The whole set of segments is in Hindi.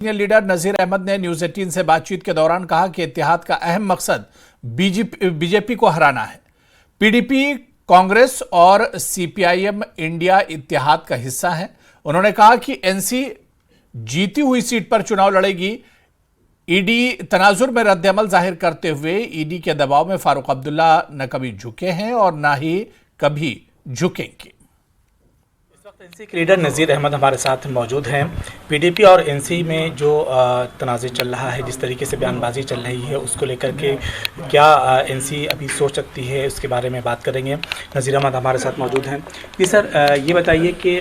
सीनियर लीडर नजीर अहमद ने न्यूज 18 से बातचीत के दौरान कहा कि इत्तेहाद का अहम मकसद बीजेपी को हराना है। पीडीपी कांग्रेस और सीपीआईएम इंडिया इत्तेहाद का हिस्सा है। उन्होंने कहा कि एनसी जीती हुई सीट पर चुनाव लड़ेगी। ईडी तनाजुर में रद्द-ए-अमल जाहिर करते हुए ईडी के दबाव में फारूक अब्दुल्ला न कभी झुके हैं और न ही कभी झुकेंगे। एनसी के लीडर नज़ीर अहमद हमारे साथ मौजूद हैं। पीडीपी और एनसी में जो तनाज़ुर चल रहा है, जिस तरीके से बयानबाजी चल रही है, उसको लेकर के क्या एनसी अभी सोच सकती है, उसके बारे में बात करेंगे। नज़ीर अहमद हमारे साथ मौजूद हैं। जी सर, ये बताइए कि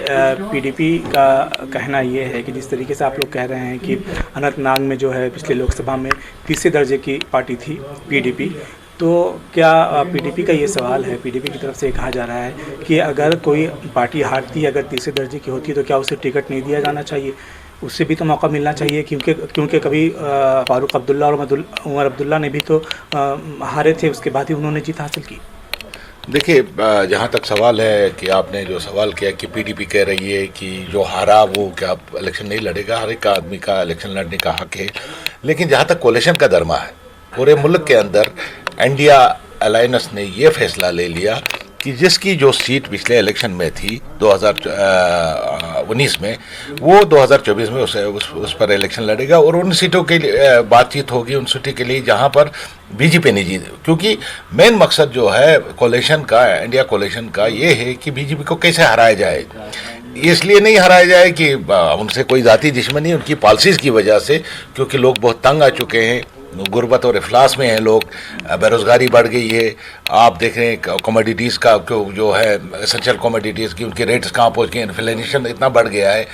पीडीपी का कहना ये है कि जिस तरीके से आप लोग कह रहे हैं कि अनंतनाग में जो है पिछले लोकसभा में तीसरे दर्जे की पार्टी थी पीडीपी, तो क्या पीडीपी का ये सवाल है, पीडीपी की तरफ से कहा जा रहा है कि अगर कोई पार्टी हारती है, अगर तीसरे दर्जे की होती है, तो क्या उसे टिकट नहीं दिया जाना चाहिए, उससे भी तो मौका मिलना चाहिए, क्योंकि कभी फारूक अब्दुल्ला और उमर अब्दुल्ला ने भी तो हारे थे, उसके बाद ही उन्होंने जीत हासिल की। देखिए, जहाँ तक सवाल है कि आपने जो सवाल किया कि पीडीपी कह रही है कि जो हारा वो क्या इलेक्शन नहीं लड़ेगा, हर एक आदमी का इलेक्शन लड़ने का हक है। लेकिन जहाँ तक कोलिशन का धर्मा है, पूरे मुल्क के अंदर इंडिया अलायंस ने ये फैसला ले लिया कि जिसकी जो सीट पिछले इलेक्शन में थी 2019 में, वो 2024 में उस पर इलेक्शन लड़ेगा और उन सीटों के लिए बातचीत होगी, उन सीटों के लिए जहां पर बीजेपी नहीं जीते। क्योंकि मेन मकसद जो है कोलिशन का, इंडिया कोलिशन का, ये है कि बीजेपी को कैसे हराया जाए। इसलिए नहीं हराया जाए कि उनसे कोई जाती दुश्मनी, उनकी पॉलिसीज़ की वजह से, क्योंकि लोग बहुत तंग आ चुके हैं, गुर्बत और इफलास में हैं लोग, बेरोज़गारी बढ़ गई है। आप देख रहे हैं कमोडिटीज़ का जो है एसेंशियल कमोडिटीज़ की उनके रेट्स कहाँ पहुँच गए, इन्फ्लेशन इतना बढ़ गया है।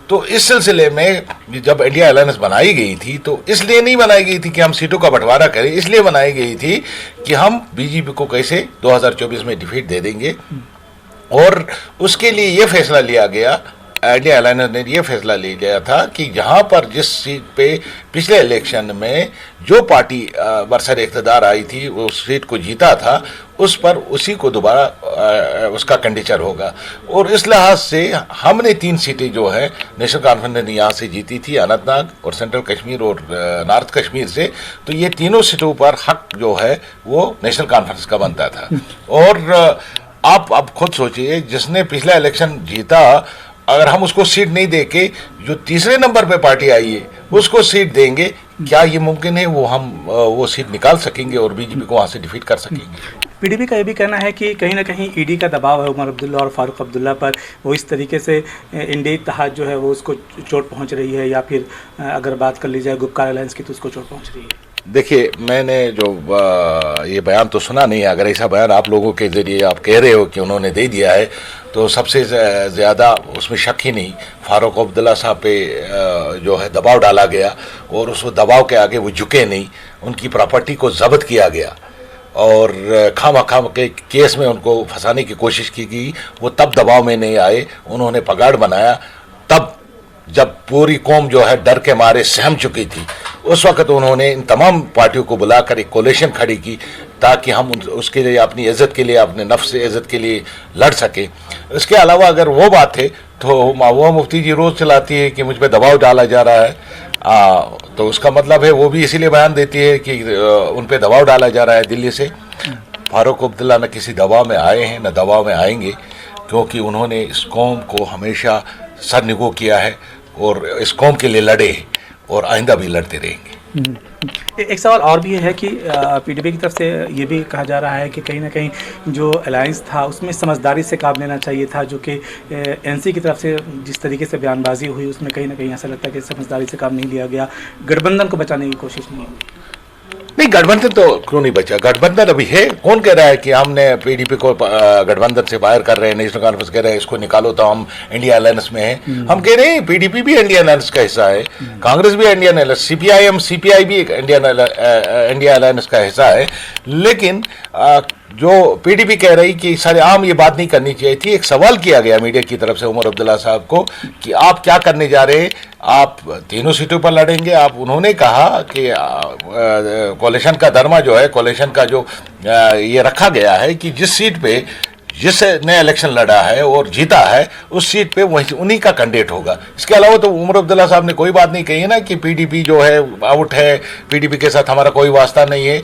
तो इस सिलसिले में जब इंडिया अलायंस बनाई गई थी, तो इसलिए नहीं बनाई गई थी कि हम सीटों का बंटवारा करें, इसलिए बनाई गई थी कि हम बीजेपी को कैसे 2024 में डिफीट दे देंगे। और उसके लिए ये फैसला लिया गया, इंडिया अलायंस ने ये फैसला ले लिया था कि जहां पर जिस सीट पे पिछले इलेक्शन में जो पार्टी बरसर इक़्तिदार आई थी, उस सीट को जीता था, उस पर उसी को दोबारा उसका कैंडिडेचर होगा। और इस लिहाज से हमने 3 सीटें जो है नेशनल कॉन्फ्रेंस ने यहाँ से जीती थी, अनंतनाग और सेंट्रल कश्मीर और नॉर्थ कश्मीर से। तो ये तीनों सीटों पर हक जो है वो नेशनल कॉन्फ्रेंस का बनता था। और आप अब खुद सोचिए, जिसने पिछला इलेक्शन जीता, अगर हम उसको सीट नहीं दे के जो तीसरे नंबर पे पार्टी आई है उसको सीट देंगे, क्या ये मुमकिन है वो सीट निकाल सकेंगे और बीजेपी को वहाँ से डिफीट कर सकेंगे? पीडीपी का ये भी कहना है कि कहीं ना कहीं ईडी का दबाव है उमर अब्दुल्ला और फारूक अब्दुल्ला पर, वो इस तरीके से इंडिया इत्तेहाद जो है वो उसको चोट पहुँच रही है, या फिर अगर बात कर ली जाए गुपकार अलायंस की तो उसको चोट पहुँच रही है। देखिए, मैंने जो ये बयान तो सुना नहीं है। अगर ऐसा बयान आप लोगों के ज़रिए आप कह रहे हो कि उन्होंने दे दिया है, तो सबसे ज़्यादा उसमें शक ही नहीं, फारूक अब्दुल्ला साहब पे जो है दबाव डाला गया और उस दबाव के आगे वो झुके नहीं। उनकी प्रॉपर्टी को जब्त किया गया और खाम के केस में उनको फंसाने की कोशिश की गई। वो तब दबाव में नहीं आए, उन्होंने पगाड़ बनाया तब जब पूरी कौम जो है डर के मारे सहम चुकी थी। उस वक्त उन्होंने इन तमाम पार्टियों को बुलाकर एक कोलिशन खड़ी की ताकि हम उसके लिए, अपनी इज़्ज़त के लिए, अपने नफ्स से इज़्ज़त के लिए लड़ सके। इसके अलावा अगर वो बात है तो वो मुफ्ती जी रोज़ चलाती है कि मुझ पर दबाव डाला जा रहा है, तो उसका मतलब है वो भी इसीलिए बयान देती है कि उन पर दबाव डाला जा रहा है दिल्ली से। फारूक अब्दुल्ला न किसी दबाव में आए हैं न दबाव में आएंगे, क्योंकि उन्होंने इस कौम को हमेशा सरनिगो किया है और इस कौम के लिए लड़े और आइंदा भी लड़ते रहेंगे। एक सवाल और भी है कि पीडीपी की तरफ से ये भी कहा जा रहा है कि कहीं ना कहीं जो अलायंस था उसमें समझदारी से काम लेना चाहिए था, जो कि एनसी की तरफ से जिस तरीके से बयानबाजी हुई उसमें कहीं ना कहीं ऐसा लगता है कि समझदारी से काम नहीं लिया गया, गठबंधन को बचाने की कोशिश नहीं हुई। नहीं, गठबंधन तो क्यों नहीं बचा? गठबंधन अभी है। कौन कह रहा है कि हमने पीडीपी को गठबंधन से बाहर कर रहे हैं? नेशनल कॉन्फ्रेंस कह रहे हैं इसको निकालो तो हम इंडिया अलायंस में हैं। हम कह रहे हैं पीडीपी भी इंडिया अलायंस का हिस्सा है, कांग्रेस भी इंडियन अलायंस, सीपीआई भी इंडिया अलायंस का हिस्सा है। लेकिन जो पीडीपी कह रही कि सारे आम ये बात नहीं करनी चाहिए थी। एक सवाल किया गया मीडिया की तरफ से उमर अब्दुल्ला साहब को कि आप क्या करने जा रहे हैं, आप तीनों सीटों पर लड़ेंगे। आप उन्होंने कहा कि कोलिशन का धर्मा जो है, कोलिशन का जो ये रखा गया है कि जिस सीट पे जिसने इलेक्शन लड़ा है और जीता है उस सीट पे वही उन्हीं का कैंडिडेट होगा। इसके अलावा तो उमर अब्दुल्ला साहब ने कोई बात नहीं कही है ना कि पीडीपी जो है आउट है, पीडीपी के साथ हमारा कोई वास्ता नहीं है।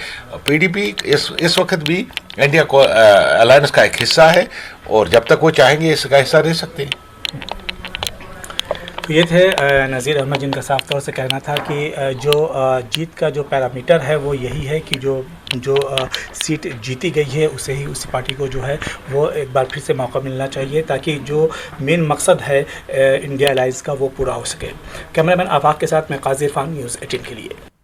पीडीपी इस वक्त भी इंडिया को अलायंस का एक हिस्सा है और जब तक वो चाहेंगे इसका हिस्सा रह सकते हैं। तो ये थे नज़ीर अहमद, जिनका साफ तौर से कहना था कि जो जीत का जो पैरामीटर है वो यही है कि जो सीट जीती गई है उसे ही उसी पार्टी को जो है वो एक बार फिर से मौका मिलना चाहिए, ताकि जो मेन मकसद है इंडिया अलायंस का वो पूरा हो सके। कैमरामैन आफाक के साथ मैं काजी इरफान, न्यूज़ 18 के लिए।